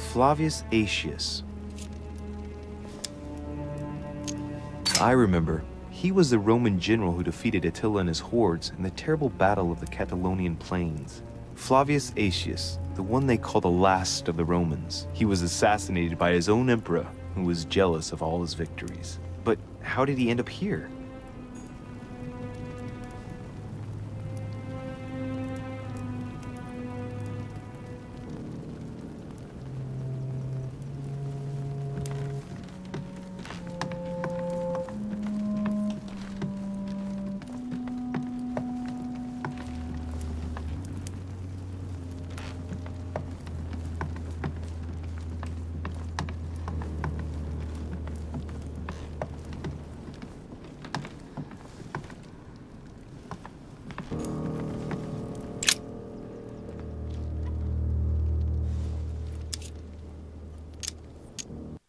Flavius Aetius. I remember. He was the Roman general who defeated Attila and his hordes in the terrible battle of the Catalonian plains. Flavius Aetius, the one they call the last of the Romans. He was assassinated by his own emperor, who was jealous of all his victories. But how did he end up here?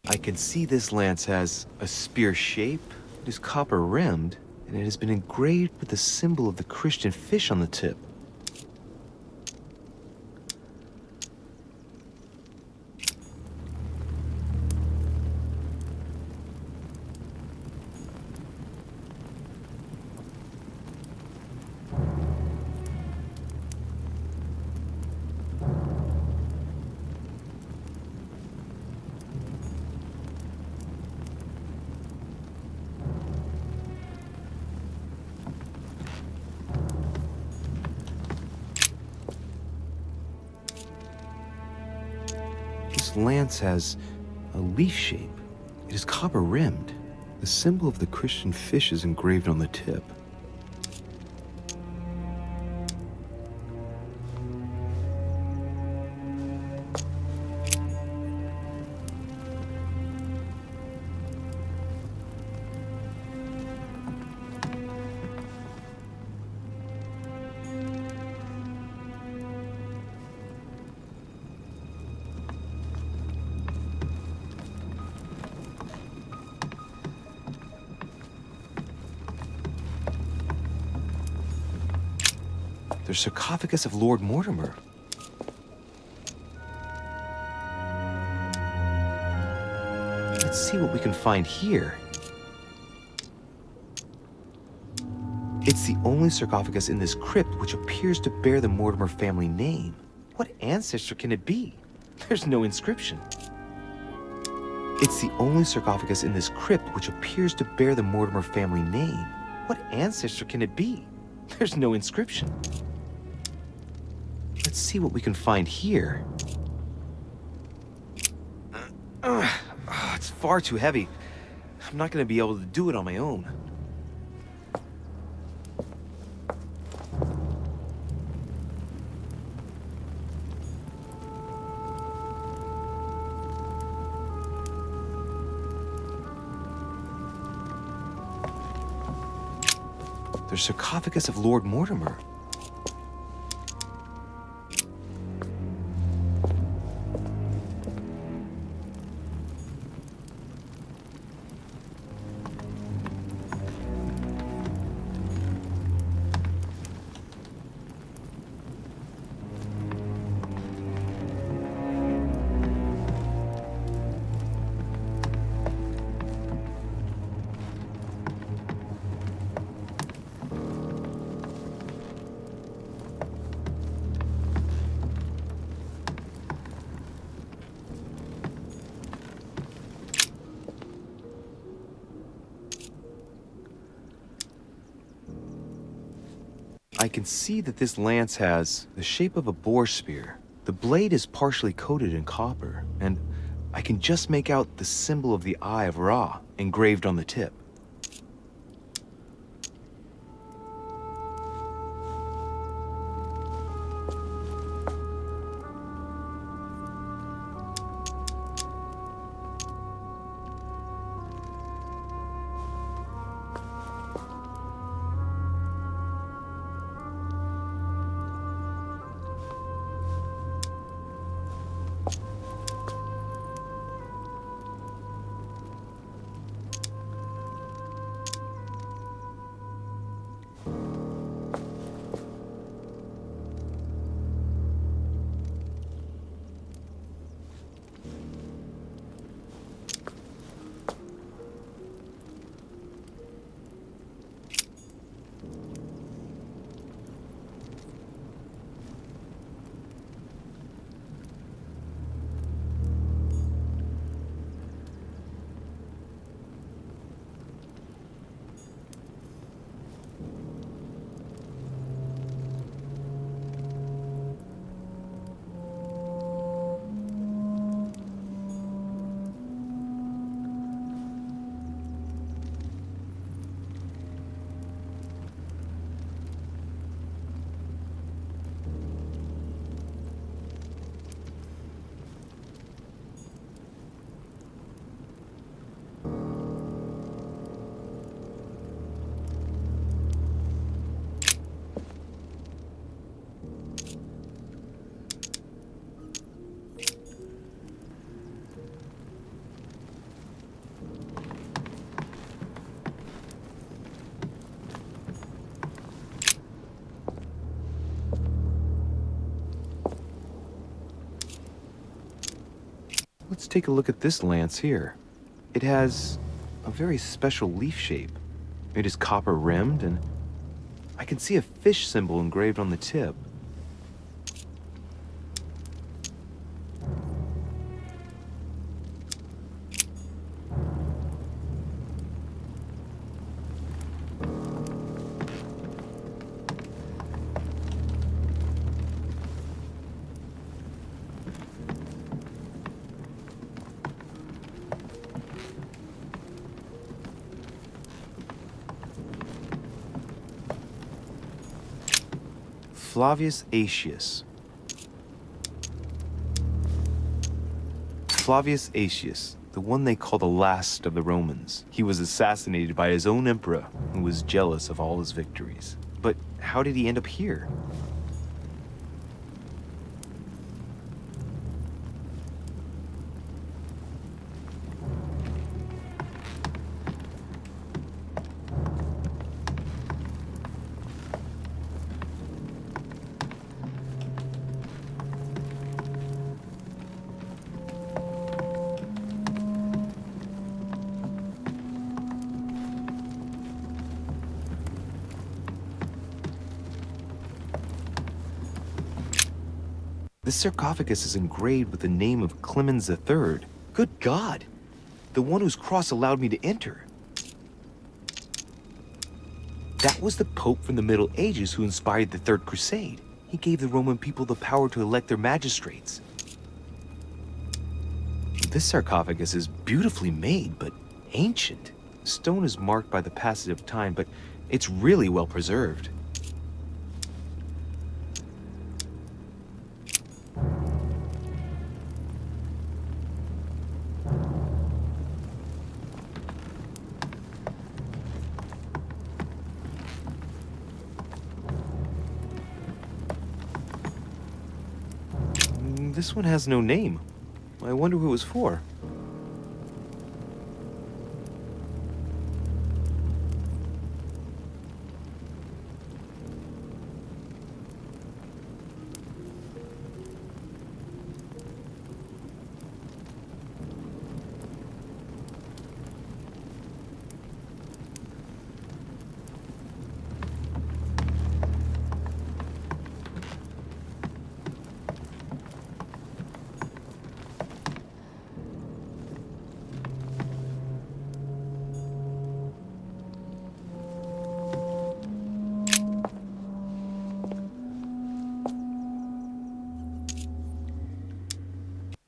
I can see this lance has a spear shape, it is copper rimmed, and it has been engraved with the symbol of the Christian fish on the tip. This lance has a leaf shape. It is copper rimmed. The symbol of the Christian fish is engraved on the tip. The sarcophagus of Lord Mortimer. Let's see what we can find here. It's the only sarcophagus in this crypt which appears to bear the Mortimer family name. What ancestor can it be? There's no inscription. It's the only sarcophagus in this crypt which appears to bear the Mortimer family name. What ancestor can it be? There's no inscription. Let's see what we can find here. It's far too heavy. I'm not going to be able to do it on my own. The sarcophagus of Lord Mortimer. I can see that this lance has the shape of a boar spear. The blade is partially coated in copper, and I can just make out the symbol of the Eye of Ra engraved on the tip. Let's take a look at this lance here. It has a very special leaf shape. It is copper rimmed, and I can see a fish symbol engraved on the tip. Flavius Aetius. Flavius Aetius, the one they call the last of the Romans. He was assassinated by his own emperor, who was jealous of all his victories. But how did he end up here? This sarcophagus is engraved with the name of Clemens III. Good God! The one whose cross allowed me to enter. That was the Pope from the Middle Ages who inspired the Third Crusade. He gave the Roman people the power to elect their magistrates. This sarcophagus is beautifully made, but ancient. The stone is marked by the passage of time, but it's really well preserved. This one has no name. I wonder who it was for.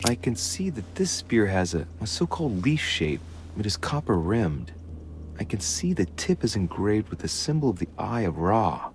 I can see that this spear has a so-called leaf shape. It is copper rimmed. I can see the tip is engraved with the symbol of the Eye of Ra.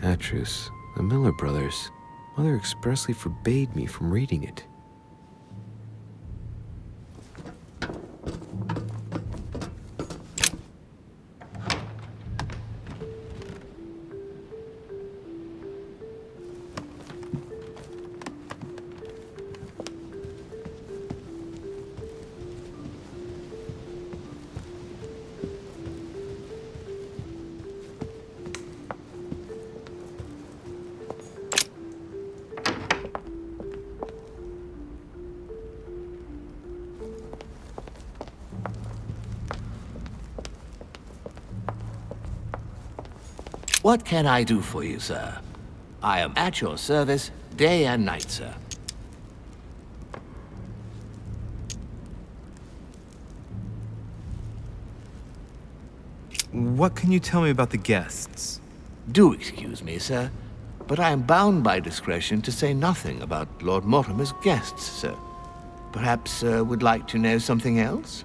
Atrus, the Miller brothers. Mother expressly forbade me from reading it. What can I do for you, sir? I am at your service day and night, sir. What can you tell me about the guests? Do excuse me, sir, but I am bound by discretion to say nothing about Lord Mortimer's guests, sir. Perhaps, would like to know something else?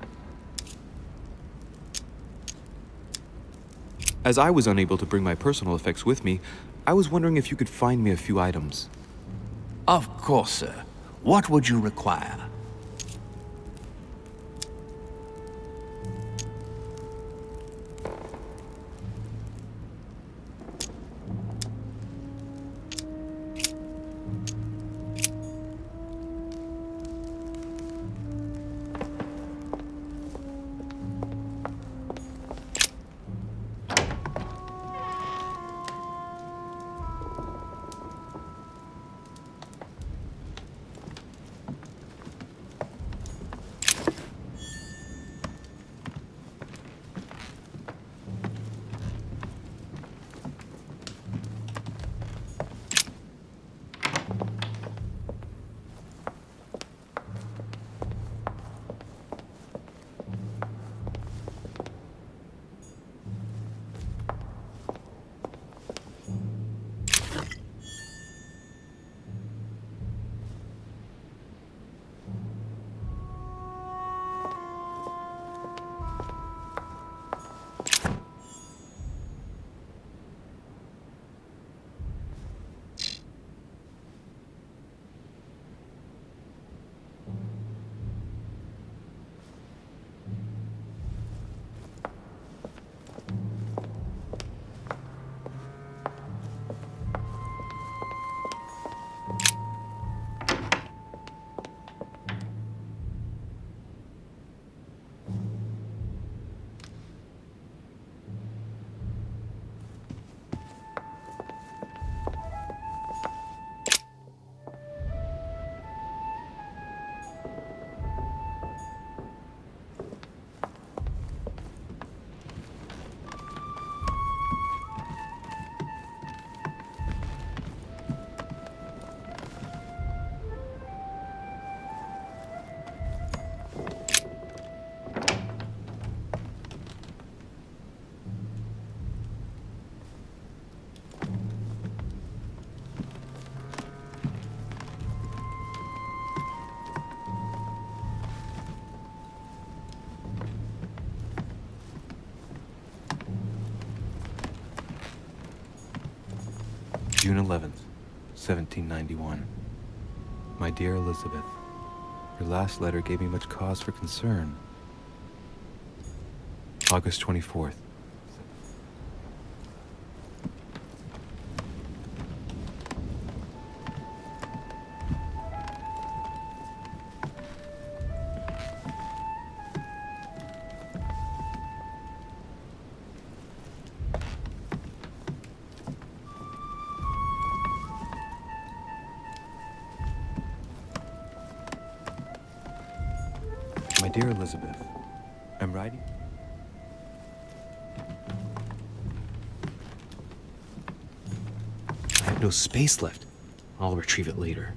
As I was unable to bring my personal effects with me, I was wondering if you could find me a few items. Of course, sir. What would you require? June 11th, 1791. My dear Elizabeth, your last letter gave me much cause for concern. August 24th. My dear Elizabeth, I'm writing. I have no space left. I'll retrieve it later.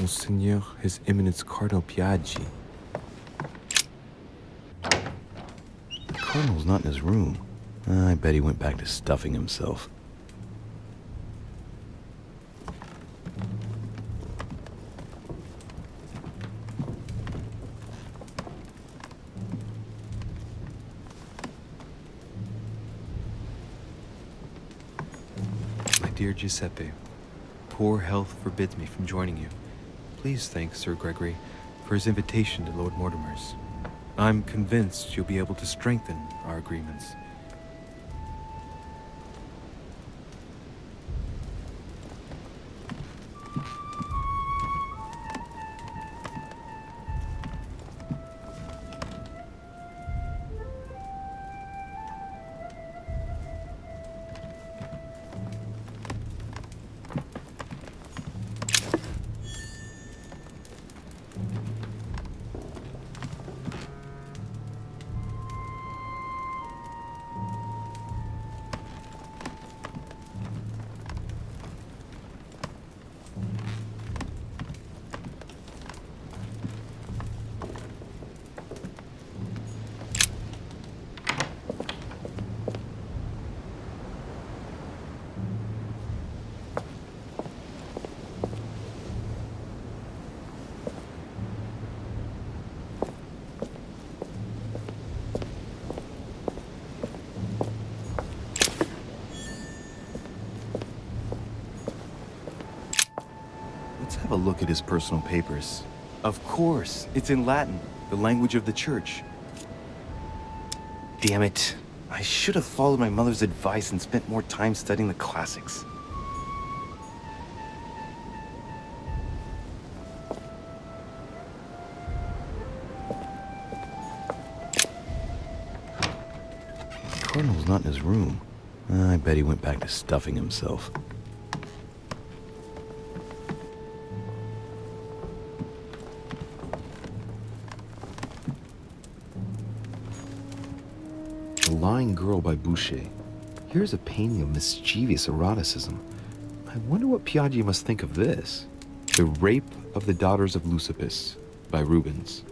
Monseigneur, His Eminence Cardinal Piaggi. The Cardinal's not in his room. I bet he went back to stuffing himself. My dear Giuseppe, poor health forbids me from joining you. Please thank Sir Gregory for his invitation to Lord Mortimer's. I'm convinced you'll be able to strengthen our agreements. Let's have a look at his personal papers. Of course, it's in Latin, the language of the church. Damn it. I should have followed my mother's advice and spent more time studying the classics. The Cardinal's not in his room. I bet he went back to stuffing himself. The Lying Girl by Boucher. Here's a painting of mischievous eroticism. I wonder what Piaggi must think of this. The Rape of the Daughters of Lucipis by Rubens.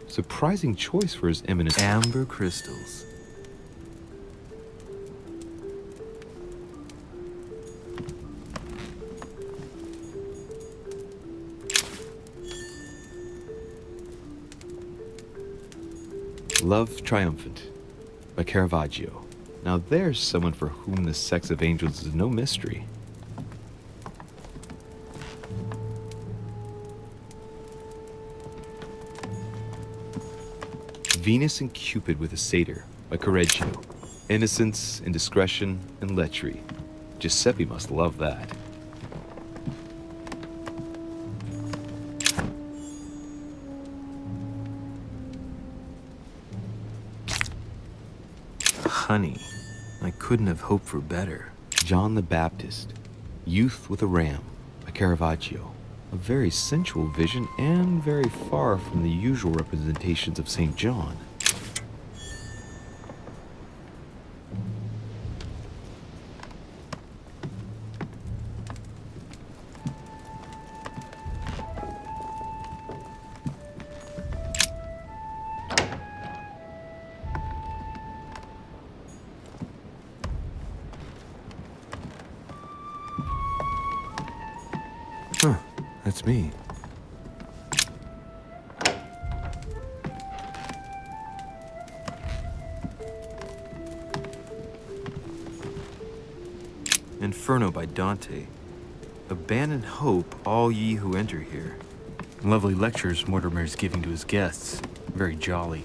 Surprising choice for His Eminence. Amber crystals. Love Triumphant by Caravaggio. Now there's someone for whom the sex of angels is no mystery. Venus and Cupid with a Satyr by Correggio. Innocence, indiscretion, and lechery. Giuseppe must love that. Honey, I couldn't have hoped for better. John the Baptist, Youth with a Ram by Caravaggio. A very sensual vision and very far from the usual representations of St. John. Huh, that's me. Inferno by Dante. Abandon hope, all ye who enter here. Lovely lectures Mortimer's giving to his guests. Very jolly.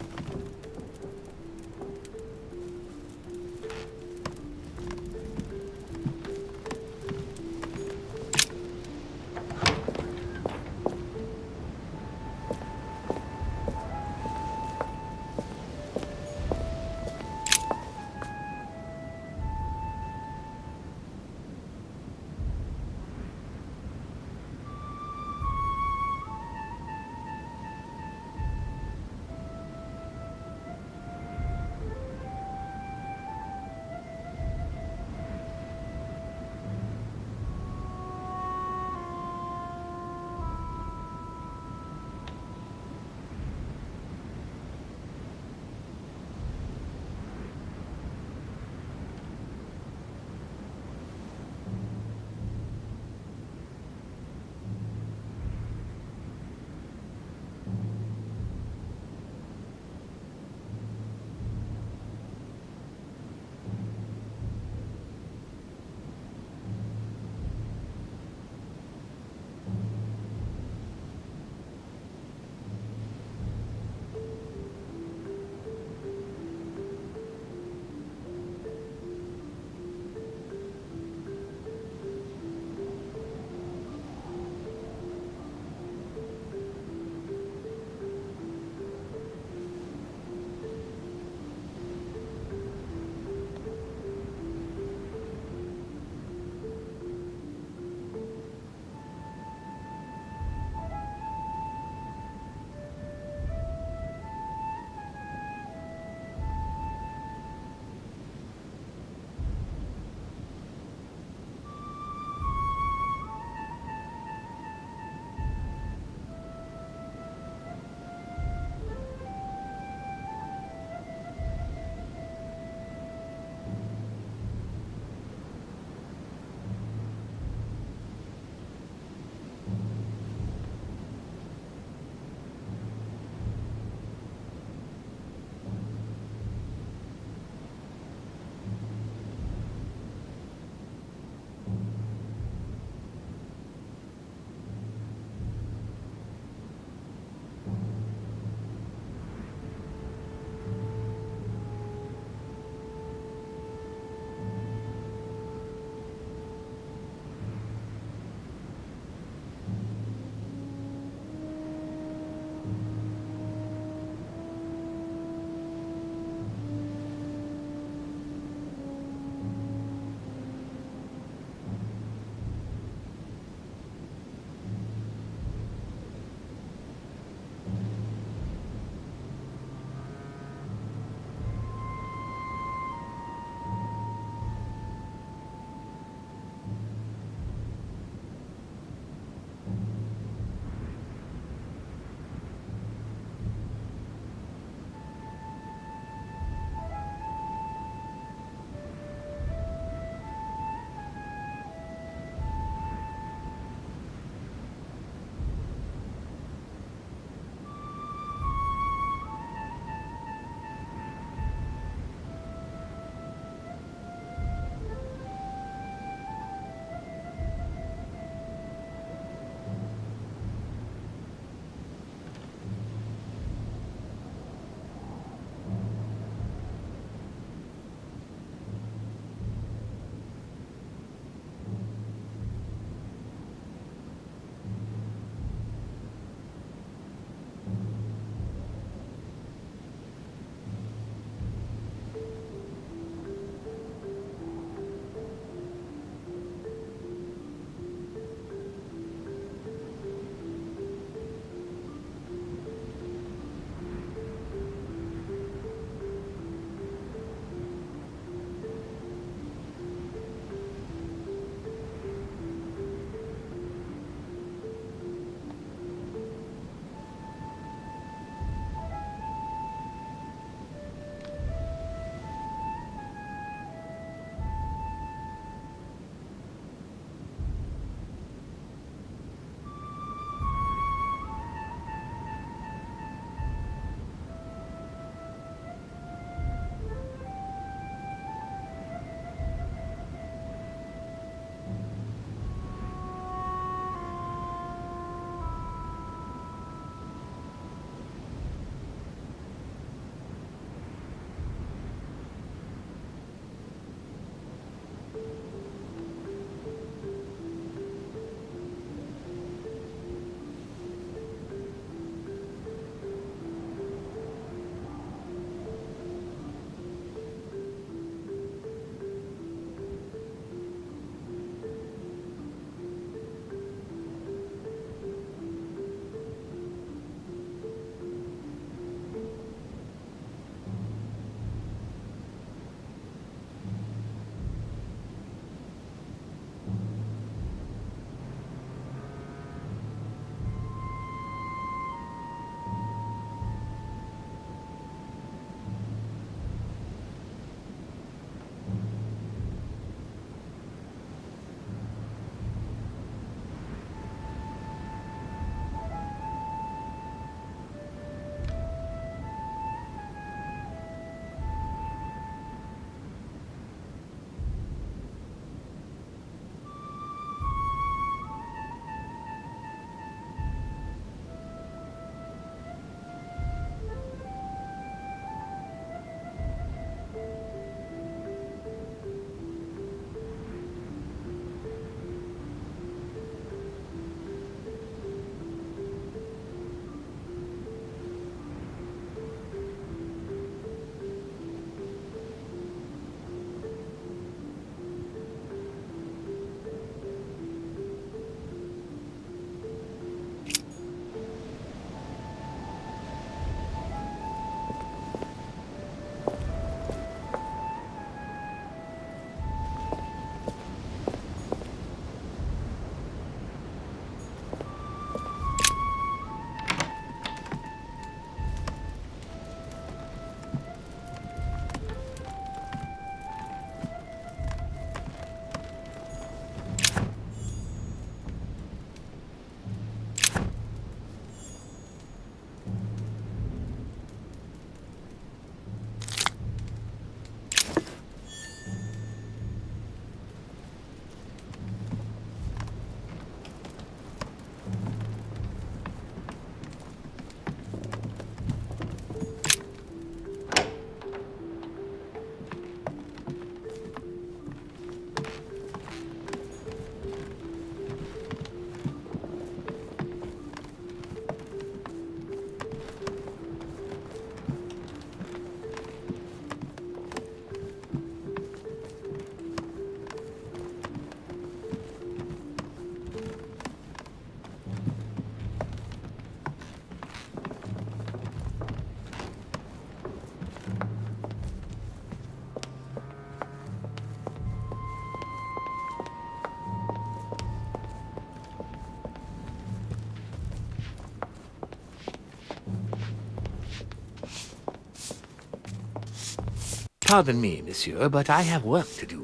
Pardon me, monsieur, but I have work to do.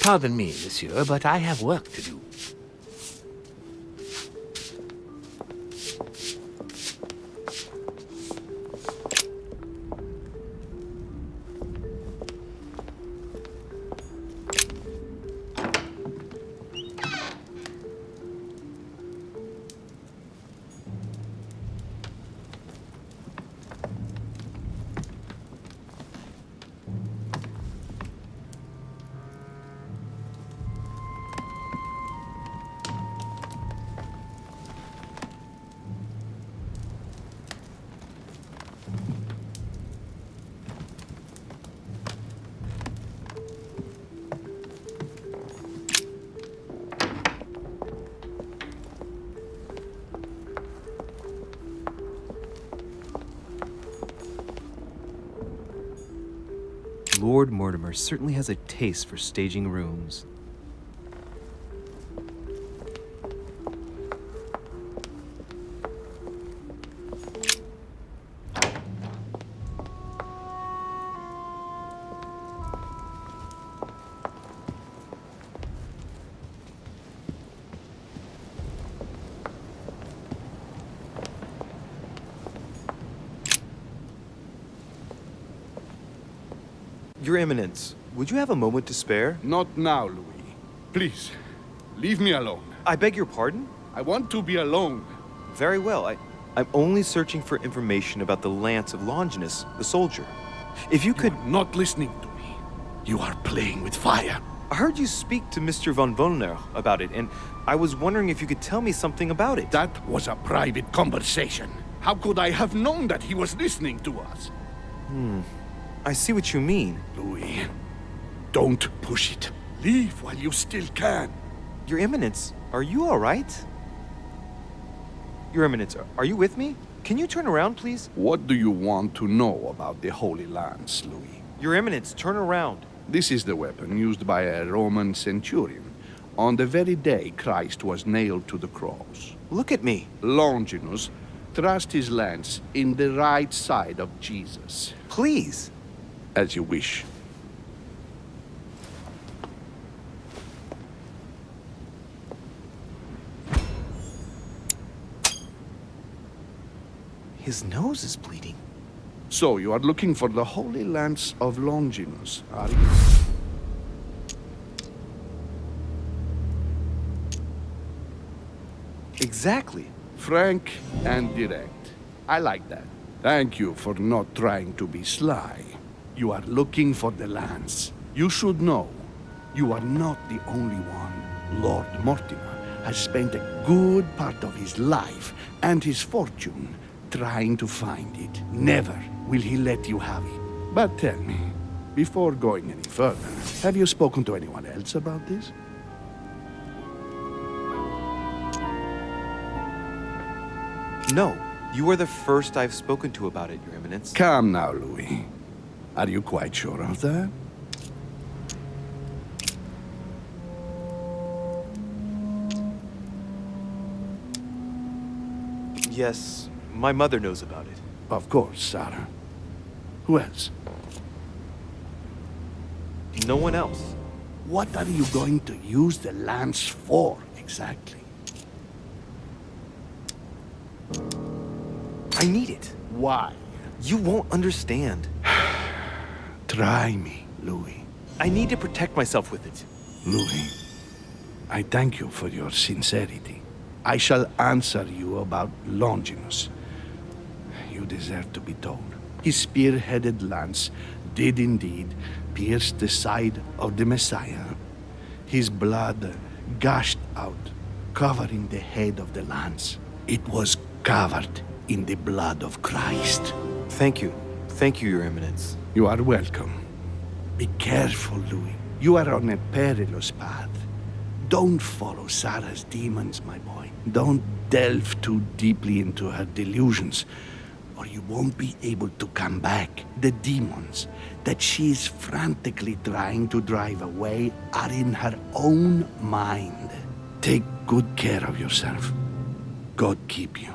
Pardon me, monsieur, but I have work to do. Lord Mortimer certainly has a taste for staging rooms. Your Eminence, would you have a moment to spare? Not now, Louis. Please, leave me alone. I beg your pardon? I want to be alone. Very well. I'm only searching for information about the lance of Longinus, the soldier. If you could... You are not listening to me. You are playing with fire. I heard you speak to Mr. von Wollner about it, and I was wondering if you could tell me something about it. That was a private conversation. How could I have known that he was listening to us? I see what you mean. Louis, don't push it. Leave while you still can. Your Eminence, are you all right? Your Eminence, are you with me? Can you turn around, please? What do you want to know about the Holy Lance, Louis? Your Eminence, turn around. This is the weapon used by a Roman centurion on the very day Christ was nailed to the cross. Look at me. Longinus thrust his lance in the right side of Jesus. Please. As you wish. His nose is bleeding. So you are looking for the Holy Lance of Longinus, are you? Exactly. Frank and direct. I like that. Thank you for not trying to be sly. You are looking for the lance. You should know, you are not the only one. Lord Mortimer has spent a good part of his life and his fortune trying to find it. Never will he let you have it. But tell me, before going any further, have you spoken to anyone else about this? No, you are the first I've spoken to about it, Your Eminence. Come now, Louis. Are you quite sure of that? Yes, my mother knows about it. Of course, Sarah. Who else? No one else. What are you going to use the lance for, exactly? I need it. Why? You won't understand. Try me, Louis. I need to protect myself with it. Louis, I thank you for your sincerity. I shall answer you about Longinus. You deserve to be told. His spear-headed lance did indeed pierce the side of the Messiah. His blood gushed out, covering the head of the lance. It was covered in the blood of Christ. Thank you. Thank you, Your Eminence. You are welcome. Be careful, Louis. You are on a perilous path. Don't follow Sarah's demons, my boy. Don't delve too deeply into her delusions, or you won't be able to come back. The demons that she's frantically trying to drive away are in her own mind. Take good care of yourself. God keep you.